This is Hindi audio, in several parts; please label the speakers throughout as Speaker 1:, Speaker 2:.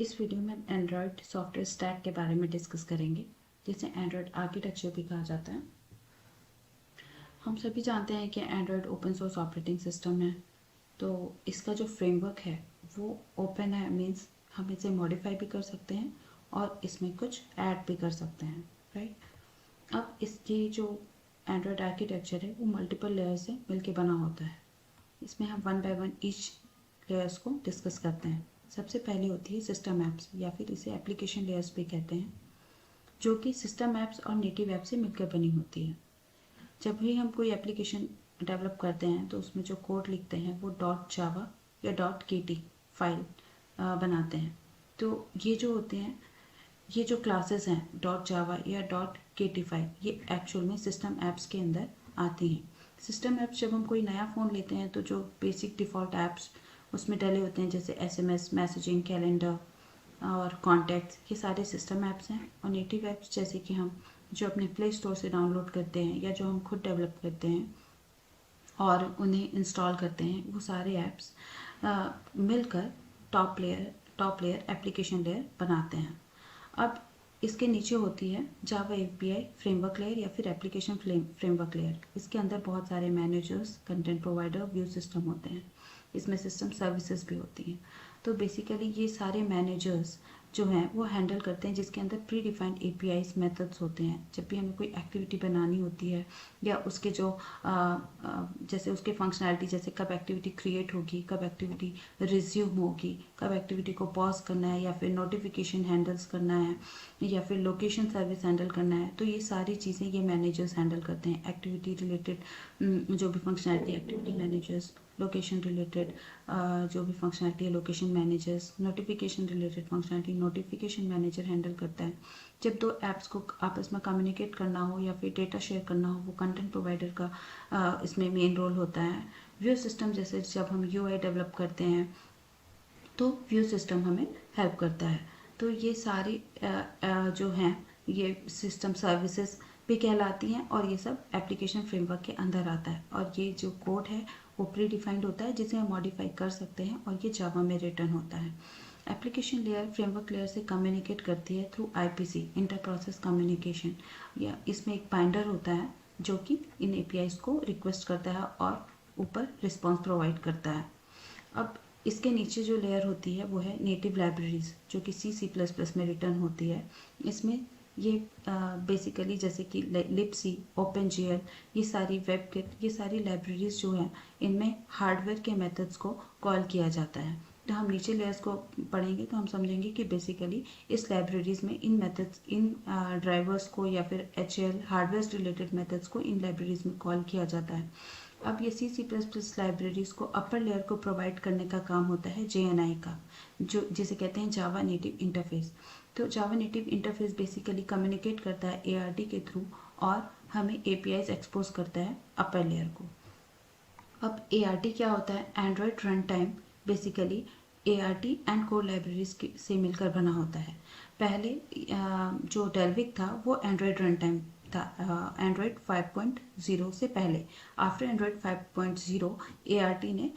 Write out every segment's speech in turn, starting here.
Speaker 1: इस वीडियो में एंड्रॉयड सॉफ्टवेयर स्टैक के बारे में डिस्कस करेंगे, जिसे एंड्रॉयड आर्किटेक्चर भी कहा जाता है। हम सभी जानते हैं कि Android open source operating system है, तो इसका जो फ्रेमवर्क है वो ओपन है, मीन्स हम इसे मॉडिफाई भी कर सकते हैं और इसमें कुछ ऐड भी कर सकते हैं, राइट। अब इसकी जो एंड्रॉयड आर्किटेक्चर है वो मल्टीपल लेयर से मिलके बना होता है। इसमें हम one by one each layers को डिस्कस करते हैं। सबसे पहले होती है सिस्टम ऐप्स, या फिर इसे एप्लीकेशन लेयर्स भी कहते हैं, जो कि सिस्टम ऐप्स और नेटिव ऐप से मिलकर बनी होती है। जब भी हम कोई एप्लीकेशन डेवलप करते हैं तो उसमें जो कोड लिखते हैं वो डॉट जावा या डॉट kt फाइल बनाते हैं। तो ये जो होते हैं, ये जो क्लासेस हैं डॉट जावा या डॉट kt फाइल, ये एक्चुअल में सिस्टम ऐप्स के अंदर आती हैं। सिस्टम ऐप्स जब हम कोई नया फ़ोन लेते हैं तो जो बेसिक डिफ़ॉल्ट ऐप्स उसमें डले होते हैं, जैसे SMS, मैसेजिंग, कैलेंडर और कॉन्टैक्ट्स, ये सारे सिस्टम ऐप्स हैं। और नेटिव ऐप्स जैसे कि हम जो अपने प्ले स्टोर से डाउनलोड करते हैं या जो हम खुद डेवलप करते हैं और उन्हें इंस्टॉल करते हैं, वो सारे ऐप्स मिलकर टॉप लेयर एप्लीकेशन लेयर बनाते हैं। अब इसके नीचे होती है जावा API फ्रेमवर्क लेयर या फिर एप्लीकेशन फ्रेमवर्क लेयर। इसके अंदर बहुत सारे managers, content provider, view system होते हैं। इसमें सिस्टम सर्विसेज भी होती हैं। तो बेसिकली ये सारे मैनेजर्स जो हैं वो हैंडल करते हैं, जिसके अंदर प्री डिफाइंड APIs मेथड्स होते हैं। जब भी हमें कोई एक्टिविटी बनानी होती है या उसके जो जैसे उसके फंक्शनैलिटी, जैसे कब एक्टिविटी क्रिएट होगी, कब एक्टिविटी रिज्यूम होगी, कब एक्टिविटी को पॉज करना है, या फिर नोटिफिकेशन हैंडल्स करना है, या फिर लोकेशन सर्विस हैंडल करना है, तो ये सारी चीज़ें ये मैनेजर्स हैंडल करते हैं। एक्टिविटी रिलेटेड जो भी functionality, activity managers, location related जो भी फंक्शनैलिटी है, location managers, notification related functionality, notification manager handle करता है। जब दो ऐप्स को आपस में कम्युनिकेट करना हो या फिर डेटा शेयर करना हो, वो कंटेंट प्रोवाइडर का इसमें मेन रोल होता है। व्यू सिस्टम, जैसे जब हम UI डेवलप करते हैं तो व्यू सिस्टम हमें हेल्प करता है। तो ये सारी जो हैं ये सिस्टम सर्विसेज भी कहलाती हैं, और ये सब एप्लीकेशन फ्रेमवर्क के अंदर आता है। और ये जो कोड है वो प्री डिफाइंड होता है, जिसे हम मॉडिफाई कर सकते हैं, और ये जावा में रिटर्न होता है। एप्लीकेशन लेयर फ्रेमवर्क लेयर से कम्युनिकेट करती है through IPC, inter process communication. या इसमें एक बाइंडर होता है जो कि इन APIs को रिक्वेस्ट करता है और ऊपर रिस्पॉन्स प्रोवाइड करता है। अब इसके नीचे जो लेयर होती है वो है नेटिव लाइब्रेरीज, जो कि C++ में रिटर्न होती है। इसमें ये बेसिकली जैसे कि libc, OpenGL, ये सारी वेबकिट, ये सारी लाइब्रेरीज जो हैं इनमें हार्डवेयर के मेथड्स को कॉल किया जाता है। तो हम नीचे लेयर्स को पढ़ेंगे तो हम समझेंगे कि बेसिकली इस लाइब्रेरीज में इन मेथड्स, इन ड्राइवर्स को या फिर HL हार्डवेयर रिलेटेड मेथड्स को इन लाइब्रेरीज में कॉल किया जाता है। अब ये C++ लाइब्रेरीज को अपर लेयर को प्रोवाइड करने का काम होता है JNI का, जो जिसे कहते हैं जावा नेटिव इंटरफेस। तो जावा नेटिव इंटरफेस बेसिकली कम्युनिकेट करता है ART के थ्रू और हमें APIs एक्सपोज करता है अपर लेयर को। अब ART क्या होता है? Android run time basically ART and core libraries से मिलकर बना होता है। पहले जो डेल्विक था वो एंड्रॉयड रन टाइम था, एंड्रॉयड 5.0 से पहले। आफ्टर एंड्रॉयड 5.0 ART ने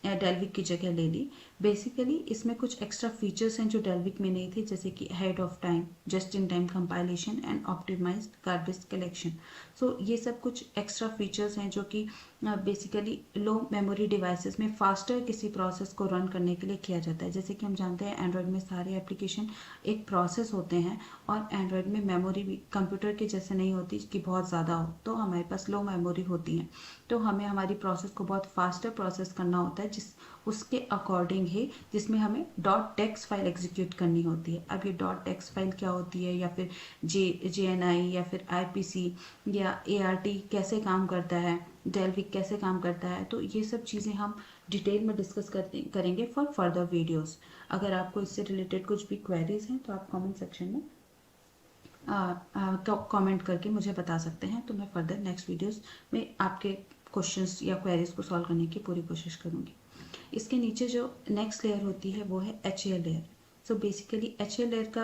Speaker 1: डेल्विक की जगह ले ली। बेसिकली इसमें कुछ एक्स्ट्रा फीचर्स हैं जो डेल्विक में नहीं थे, जैसे कि ahead of time, just in time compilation and optimised garbage collection. So ये सब कुछ एक्स्ट्रा फीचर्स हैं जो कि बेसिकली लो मेमोरी डिवाइसेस में फास्टर किसी प्रोसेस को रन करने के लिए किया जाता है। जैसे कि हम जानते हैं एंड्रॉयड में सारे एप्लीकेशन एक प्रोसेस होते हैं, और एंड्रॉयड में मेमोरी भी कंप्यूटर के जैसे नहीं होती कि बहुत ज़्यादा हो, तो हमारे पास लो मेमोरी होती है। तो हमें हमारी प्रोसेस को बहुत फास्टर प्रोसेस करना होता है, जिस उसके अकॉर्डिंग ही जिसमें हमें .text फाइल एग्जीक्यूट करनी होती है। अब ये .text फाइल क्या होती है, या फिर JNI या फिर IPC या ART कैसे काम करता है, डेल्विक कैसे काम करता है, तो ये सब चीज़ें हम डिटेल में डिस्कस करेंगे फॉर फर्दर वीडियोस। अगर आपको इससे रिलेटेड कुछ भी क्वेरीज हैं तो आप कमेंट सेक्शन में कमेंट करके मुझे बता सकते हैं, तो मैं फर्दर नेक्स्ट वीडियोस में आपके क्वेश्चंस या क्वेरीज को सॉल्व करने की पूरी कोशिश करूँगी। इसके नीचे जो नेक्स्ट लेयर होती है वो है HL layer. So basically HL layer का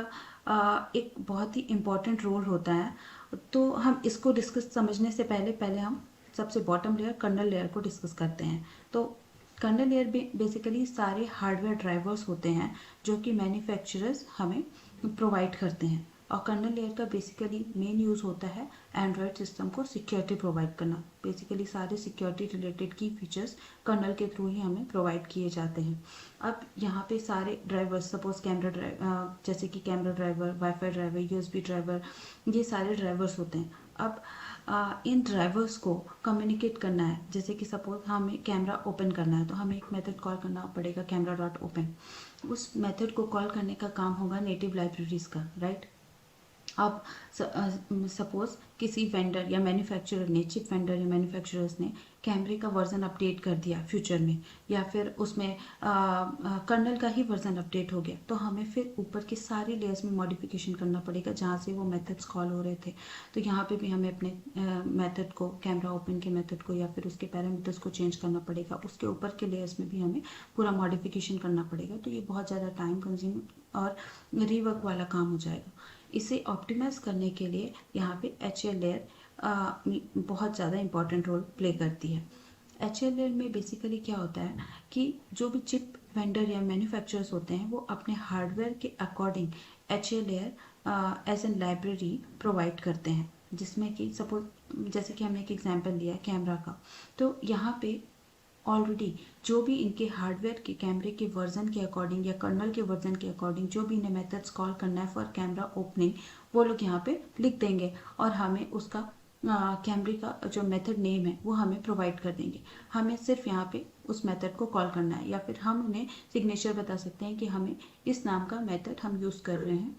Speaker 1: एक बहुत ही इम्पॉर्टेंट रोल होता है। तो हम इसको डिस्कस समझने से पहले हम सबसे बॉटम लेयर कर्नल लेयर को डिस्कस करते हैं। तो कर्नल लेयर बेसिकली सारे हार्डवेयर ड्राइवर्स होते हैं जो कि मैन्युफैक्चरर्स हमें प्रोवाइड करते हैं, और कर्नल लेयर का बेसिकली मेन यूज़ होता है एंड्रॉयड सिस्टम को सिक्योरिटी प्रोवाइड करना। बेसिकली सारे सिक्योरिटी रिलेटेड की फीचर्स कर्नल के थ्रू ही हमें प्रोवाइड किए जाते हैं। अब यहाँ पे सारे ड्राइवर्स, सपोज कैमरा ड्राइवर, जैसे कि camera driver, wifi driver, USB driver, ये सारे ड्राइवर्स होते हैं। अब इन ड्राइवर्स को कम्युनिकेट करना है, जैसे कि सपोज हमें कैमरा ओपन करना है तो हमें एक मेथड कॉल करना पड़ेगा, कैमरा डॉट ओपन। उस मेथड को कॉल करने का काम होगा नेटिव लाइब्रेरीज का, राइट। अब सपोज किसी वेंडर या मैन्युफैक्चरर ने, चिप वेंडर या मैन्युफैक्चरर्स ने कैमरे का वर्जन अपडेट कर दिया फ्यूचर में, या फिर उसमें कर्नल का ही वर्जन अपडेट हो गया, तो हमें फिर ऊपर के सारी लेयर्स में मॉडिफिकेशन करना पड़ेगा जहाँ से वो मेथड्स कॉल हो रहे थे। तो यहाँ पे भी हमें अपने मेथड को, कैमरा ओपन के मेथड को या फिर उसके पैरामीटर्स को चेंज करना पड़ेगा। उसके ऊपर के लेयर्स में भी हमें पूरा मॉडिफिकेशन करना पड़ेगा। तो ये बहुत ज़्यादा टाइम कंज्यूम और रीवर्क वाला काम हो जाएगा। इसे ऑप्टिमाइज करने के लिए यहाँ पे HCL लेयर बहुत ज़्यादा इंपॉर्टेंट रोल प्ले करती है। HCL लेयर में बेसिकली क्या होता है कि जो भी चिप वेंडर या मैन्युफैक्चरर्स होते हैं वो अपने हार्डवेयर के according HCL layer as an library provide करते हैं, जिसमें कि सपोज जैसे कि हमने एक एग्जांपल लिया कैमरा का, तो यहाँ पे ऑलरेडी जो भी इनके हार्डवेयर के कैमरे के वर्जन के अकॉर्डिंग या कर्नल के वर्जन के अकॉर्डिंग जो भी इन्हें मेथड्स कॉल करना है फॉर कैमरा ओपनिंग, वो लोग यहाँ पे लिख देंगे और हमें उसका कैमरे का जो मेथड नेम है वो हमें प्रोवाइड कर देंगे। हमें सिर्फ यहाँ पे उस मेथड को कॉल करना है, या फिर हम उन्हें सिग्नेचर बता सकते हैं कि हमें इस नाम का मेथड हम यूज़ कर रहे हैं।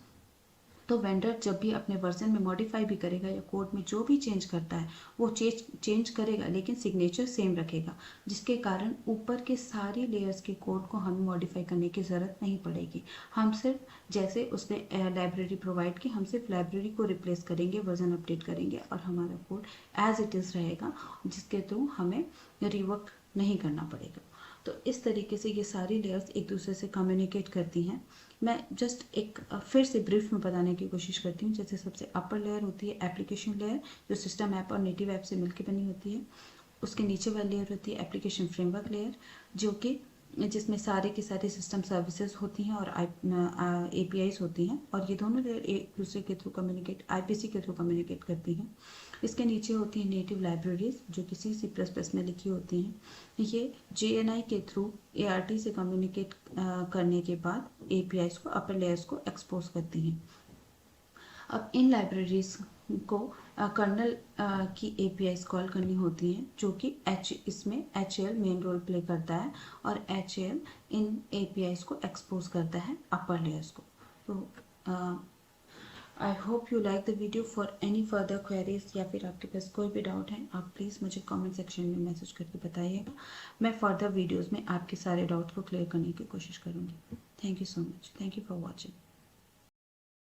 Speaker 1: तो वेंडर जब भी अपने वर्जन में मॉडिफाई भी करेगा या कोड में जो भी चेंज करता है वो चेंज करेगा, लेकिन सिग्नेचर सेम रखेगा, जिसके कारण ऊपर के सारी लेयर्स के कोड को हमें मॉडिफाई करने की ज़रूरत नहीं पड़ेगी। हम सिर्फ जैसे उसने लाइब्रेरी प्रोवाइड की, हम सिर्फ लाइब्रेरी को रिप्लेस करेंगे, वर्जन अपडेट करेंगे और हमारा कोड एज इट इज़ रहेगा, जिसके थ्रू हमें रिवर्क नहीं करना पड़ेगा। तो इस तरीके से ये सारी लेयर्स एक दूसरे से कम्युनिकेट करती हैं। मैं जस्ट एक फिर से ब्रीफ में बताने की कोशिश करती हूँ। जैसे सबसे अपर लेयर होती है एप्लीकेशन लेयर, जो सिस्टम ऐप और नेटिव ऐप से मिलकर बनी होती है। उसके नीचे वाली लेयर होती है एप्लीकेशन फ्रेमवर्क लेयर, जो कि जिसमें सारे के सारे सिस्टम सर्विसेज होती हैं और APIs होती हैं, और ये दोनों लेयर एक दूसरे के थ्रू कम्युनिकेट, IPC के थ्रू कम्युनिकेट करती हैं। इसके नीचे होती है नेटिव लाइब्रेरीज, जो कि C++ में लिखी होती हैं। ये JNI के थ्रू ART से कम्युनिकेट करने के बाद APIs को, अपर लेयर्स को एक्सपोज करती हैं। अब इन लाइब्रेरीज को कर्नल की APIs कॉल करनी होती हैं, जो कि इसमें HCL मेन रोल प्ले करता है, और HCL इन APIs को एक्सपोज करता है अपर लेयर्स को। तो I hope you like the video. For any further queries या फिर आपके पास कोई भी डाउट है, आप प्लीज़ मुझे कमेंट सेक्शन में मैसेज करके बताइएगा। मैं फर्दर वीडियोज़ में आपके सारे डाउट्स को क्लियर करने की कोशिश करूँगी। Thank you so much. Thank you for watching.